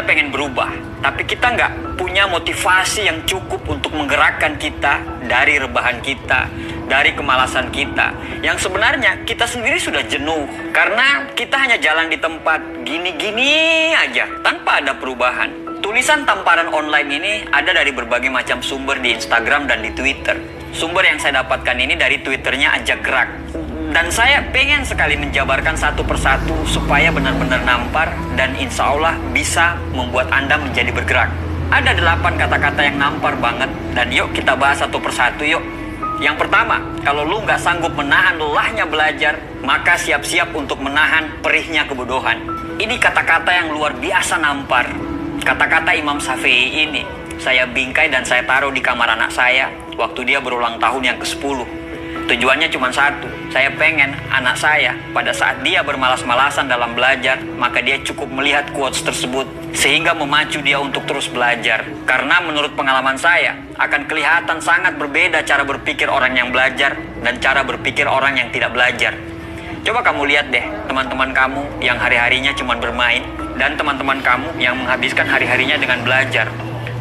kita pengen berubah, tapi kita nggak punya motivasi yang cukup untuk menggerakkan kita dari rebahan kita, dari kemalasan kita, yang sebenarnya kita sendiri sudah jenuh, karena kita hanya jalan di tempat gini-gini aja, tanpa ada perubahan. Tulisan tamparan online ini ada dari berbagai macam sumber di Instagram dan di Twitter. Sumber yang saya dapatkan ini dari Twitternya Ajak Gerak. Dan saya pengen sekali menjabarkan satu persatu supaya benar-benar nampar dan insya Allah bisa membuat Anda menjadi bergerak. Ada 8 kata-kata yang nampar banget dan yuk kita bahas satu persatu yuk. Yang pertama, kalau lu nggak sanggup menahan lelahnya belajar, maka siap-siap untuk menahan perihnya kebodohan. Ini kata-kata yang luar biasa nampar. Kata-kata Imam Syafi'i ini saya bingkai dan saya taruh di kamar anak saya waktu dia berulang tahun yang ke-10. Tujuannya cuma satu, saya pengen anak saya pada saat dia bermalas-malasan dalam belajar, maka dia cukup melihat quotes tersebut sehingga memacu dia untuk terus belajar. Karena menurut pengalaman saya, akan kelihatan sangat berbeda cara berpikir orang yang belajar dan cara berpikir orang yang tidak belajar. Coba kamu lihat deh, teman-teman kamu yang hari-harinya cuma bermain dan teman-teman kamu yang menghabiskan hari-harinya dengan belajar.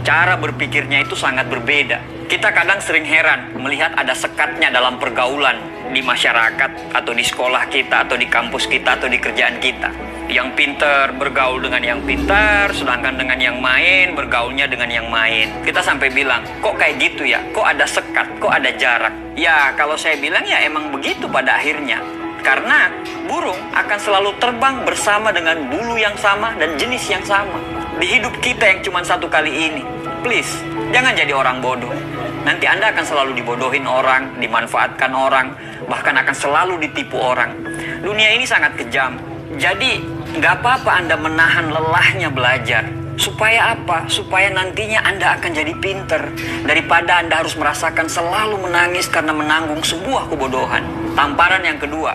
Cara berpikirnya itu sangat berbeda. Kita kadang sering heran melihat ada sekatnya dalam pergaulan di masyarakat atau di sekolah kita atau di kampus kita atau di kerjaan kita. Yang pintar bergaul dengan yang pintar, sedangkan dengan yang main bergaulnya dengan yang main. Kita sampai bilang, kok kayak gitu ya? Kok ada sekat? Kok ada jarak? Ya kalau saya bilang ya emang begitu pada akhirnya. Karena burung akan selalu terbang bersama dengan bulu yang sama dan jenis yang sama. Di hidup kita yang cuma satu kali ini, please, jangan jadi orang bodoh. Nanti Anda akan selalu dibodohin orang, dimanfaatkan orang, bahkan akan selalu ditipu orang. Dunia ini sangat kejam. Jadi, nggak apa-apa Anda menahan lelahnya belajar. Supaya apa? Supaya nantinya Anda akan jadi pinter. Daripada Anda harus merasakan selalu menangis karena menanggung sebuah kebodohan. Tamparan yang kedua,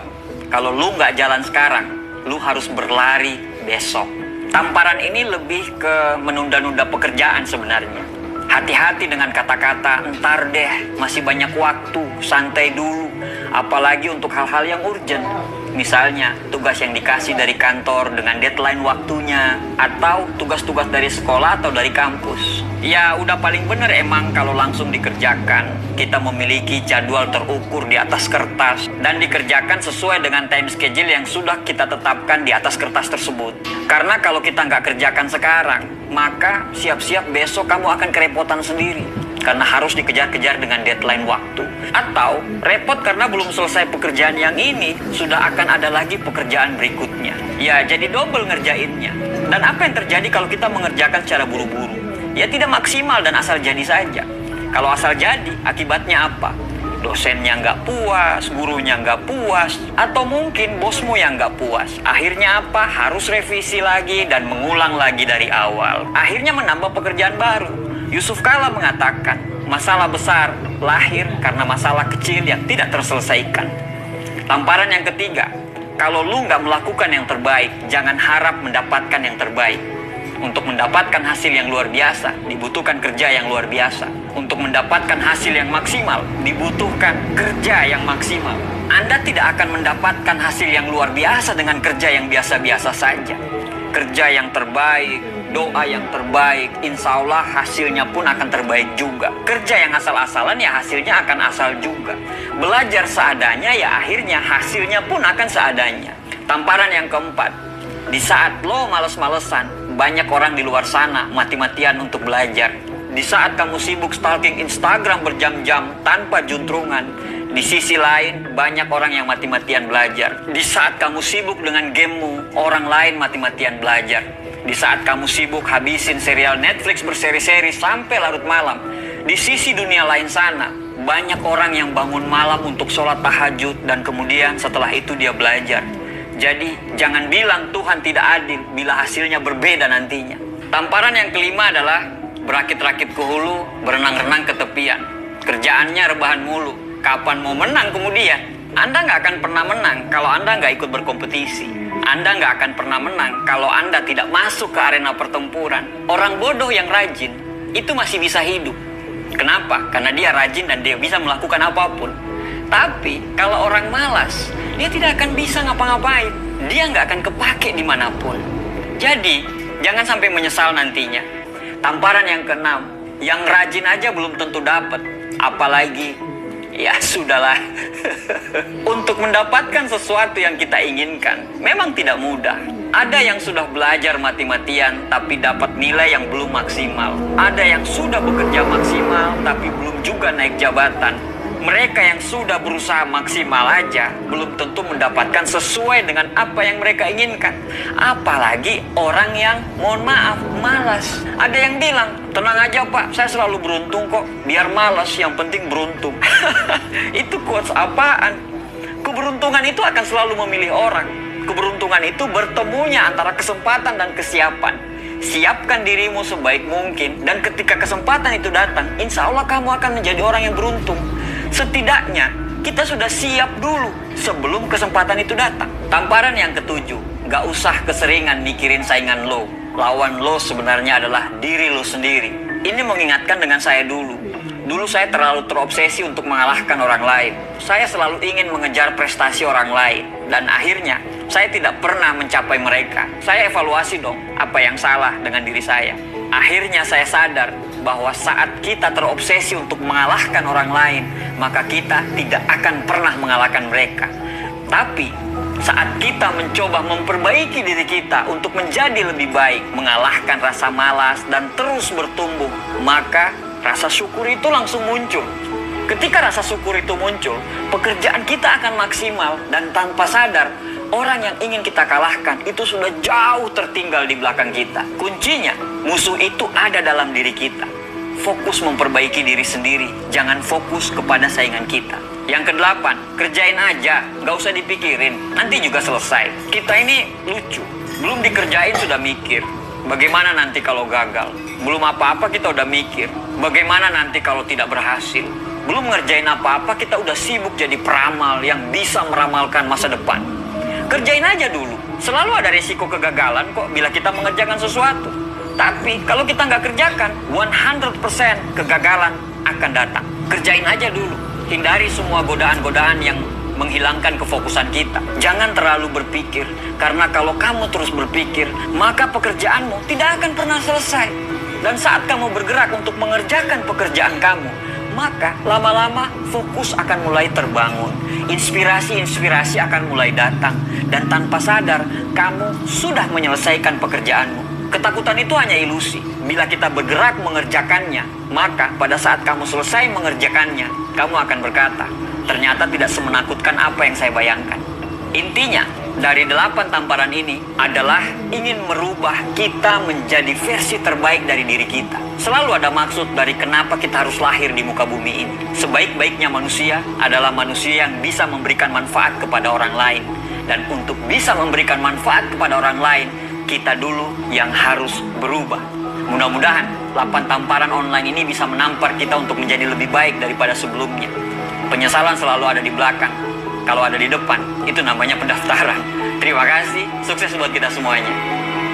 kalau lu nggak jalan sekarang, lu harus berlari besok. Tamparan ini lebih ke menunda-nunda pekerjaan sebenarnya. Hati-hati dengan kata-kata, entar deh, masih banyak waktu, santai dulu. Apalagi untuk hal-hal yang urgent. Misalnya, tugas yang dikasih dari kantor dengan deadline waktunya. Atau tugas-tugas dari sekolah atau dari kampus. Ya, udah paling bener emang kalau langsung dikerjakan. Kita memiliki jadwal terukur di atas kertas. Dan dikerjakan sesuai dengan time schedule yang sudah kita tetapkan di atas kertas tersebut. Karena kalau kita nggak kerjakan sekarang, maka siap-siap besok kamu akan kerepotan sendiri. Karena harus dikejar-kejar dengan deadline waktu. Atau repot karena belum selesai pekerjaan yang ini, sudah akan ada lagi pekerjaan berikutnya. Ya, jadi double ngerjainnya. Dan apa yang terjadi kalau kita mengerjakan secara buru-buru? Ya tidak maksimal dan asal jadi saja. Kalau asal jadi, akibatnya apa? Dosennya nggak puas, gurunya nggak puas, atau mungkin bosmu yang nggak puas. Akhirnya apa? Harus revisi lagi dan mengulang lagi dari awal. Akhirnya menambah pekerjaan baru. Yusuf Kala mengatakan, masalah besar lahir karena masalah kecil yang tidak terselesaikan. Tamparan yang ketiga, kalau lu nggak melakukan yang terbaik, jangan harap mendapatkan yang terbaik. Untuk mendapatkan hasil yang luar biasa, dibutuhkan kerja yang luar biasa. Untuk mendapatkan hasil yang maksimal, dibutuhkan kerja yang maksimal. Anda tidak akan mendapatkan hasil yang luar biasa dengan kerja yang biasa-biasa saja. Kerja yang terbaik, doa yang terbaik, insya Allah hasilnya pun akan terbaik juga. Kerja yang asal-asalan ya hasilnya akan asal juga. Belajar seadanya ya akhirnya hasilnya pun akan seadanya. Tamparan yang keempat, di saat lo males-malesan, banyak orang di luar sana mati-matian untuk belajar. Di saat kamu sibuk stalking Instagram berjam-jam tanpa juntrungan, di sisi lain banyak orang yang mati-matian belajar. Di saat kamu sibuk dengan gamemu, orang lain mati-matian belajar. Di saat kamu sibuk habisin serial Netflix berseri-seri sampai larut malam, di sisi dunia lain sana banyak orang yang bangun malam untuk sholat tahajud dan kemudian setelah itu dia belajar. Jadi jangan bilang Tuhan tidak adil bila hasilnya berbeda nantinya. Tamparan yang kelima adalah berakit-rakit ke hulu, berenang-renang ke tepian. Kerjaannya rebahan mulu. Kapan mau menang kemudian? Anda nggak akan pernah menang kalau Anda nggak ikut berkompetisi. Anda nggak akan pernah menang kalau Anda tidak masuk ke arena pertempuran. Orang bodoh yang rajin itu masih bisa hidup. Kenapa? Karena dia rajin dan dia bisa melakukan apapun. Tapi kalau orang malas, dia tidak akan bisa ngapa-ngapain. Dia nggak akan kepake dimanapun. Jadi Jangan sampai menyesal nantinya. Tamparan yang keenam, yang rajin aja belum tentu dapat, apalagi ya sudahlah. Untuk mendapatkan sesuatu yang kita inginkan memang tidak mudah. Ada yang sudah belajar mati-matian tapi dapat nilai yang belum maksimal. Ada yang sudah bekerja maksimal tapi belum juga naik jabatan. Mereka yang sudah berusaha maksimal aja belum tentu mendapatkan sesuai dengan apa yang mereka inginkan. Apalagi orang yang, mohon maaf, malas. Ada yang bilang, tenang aja Pak, saya selalu beruntung kok. Biar malas, yang penting beruntung. Itu quotes apaan? Keberuntungan itu akan selalu memilih orang. Keberuntungan itu bertemunya antara kesempatan dan kesiapan. Siapkan dirimu sebaik mungkin, dan ketika kesempatan itu datang, insya Allah kamu akan menjadi orang yang beruntung. Setidaknya kita sudah siap dulu sebelum kesempatan itu datang. Tamparan yang ketujuh, gak usah keseringan mikirin saingan lo. Lawan lo sebenarnya adalah diri lo sendiri. Ini mengingatkan dengan saya dulu. Dulu saya terlalu terobsesi untuk mengalahkan orang lain. Saya selalu ingin mengejar prestasi orang lain, dan akhirnya saya tidak pernah mencapai mereka. Saya evaluasi dong apa yang salah dengan diri saya. Akhirnya saya sadar bahwa saat kita terobsesi untuk mengalahkan orang lain, maka kita tidak akan pernah mengalahkan mereka. Tapi saat kita mencoba memperbaiki diri kita untuk menjadi lebih baik, mengalahkan rasa malas dan terus bertumbuh, maka rasa syukur itu langsung muncul. Ketika rasa syukur itu muncul, pekerjaan kita akan maksimal, dan tanpa sadar orang yang ingin kita kalahkan itu sudah jauh tertinggal di belakang kita. Kuncinya, musuh itu ada dalam diri kita. Fokus memperbaiki diri sendiri, jangan fokus kepada saingan kita. Yang kedelapan, kerjain aja, gak usah dipikirin, nanti juga selesai. Kita ini lucu, belum dikerjain sudah mikir, bagaimana nanti kalau gagal? Belum apa-apa kita udah mikir, bagaimana nanti kalau tidak berhasil? Belum ngerjain apa-apa kita udah sibuk jadi peramal yang bisa meramalkan masa depan. Kerjain aja dulu, selalu ada risiko kegagalan kok bila kita mengerjakan sesuatu. Tapi kalau kita nggak kerjakan, 100% kegagalan akan datang. Kerjain aja dulu. Hindari semua godaan-godaan yang menghilangkan kefokusan kita. Jangan terlalu berpikir, karena kalau kamu terus berpikir, maka pekerjaanmu tidak akan pernah selesai. Dan saat kamu bergerak untuk mengerjakan pekerjaan kamu, maka lama-lama fokus akan mulai terbangun. Inspirasi-inspirasi akan mulai datang. Dan tanpa sadar, kamu sudah menyelesaikan pekerjaanmu. Ketakutan itu hanya ilusi. Bila kita bergerak mengerjakannya, maka pada saat kamu selesai mengerjakannya, kamu akan berkata, ternyata tidak semenakutkan apa yang saya bayangkan. Intinya, dari 8 tamparan ini adalah ingin merubah kita menjadi versi terbaik dari diri kita. Selalu ada maksud dari kenapa kita harus lahir di muka bumi ini. Sebaik-baiknya manusia adalah manusia yang bisa memberikan manfaat kepada orang lain. Dan untuk bisa memberikan manfaat kepada orang lain, kita dulu yang harus berubah. Mudah-mudahan 8 tamparan online ini bisa menampar kita untuk menjadi lebih baik daripada sebelumnya. Penyesalan selalu ada di belakang. Kalau ada di depan, itu namanya pendaftaran. Terima kasih, sukses buat kita semuanya.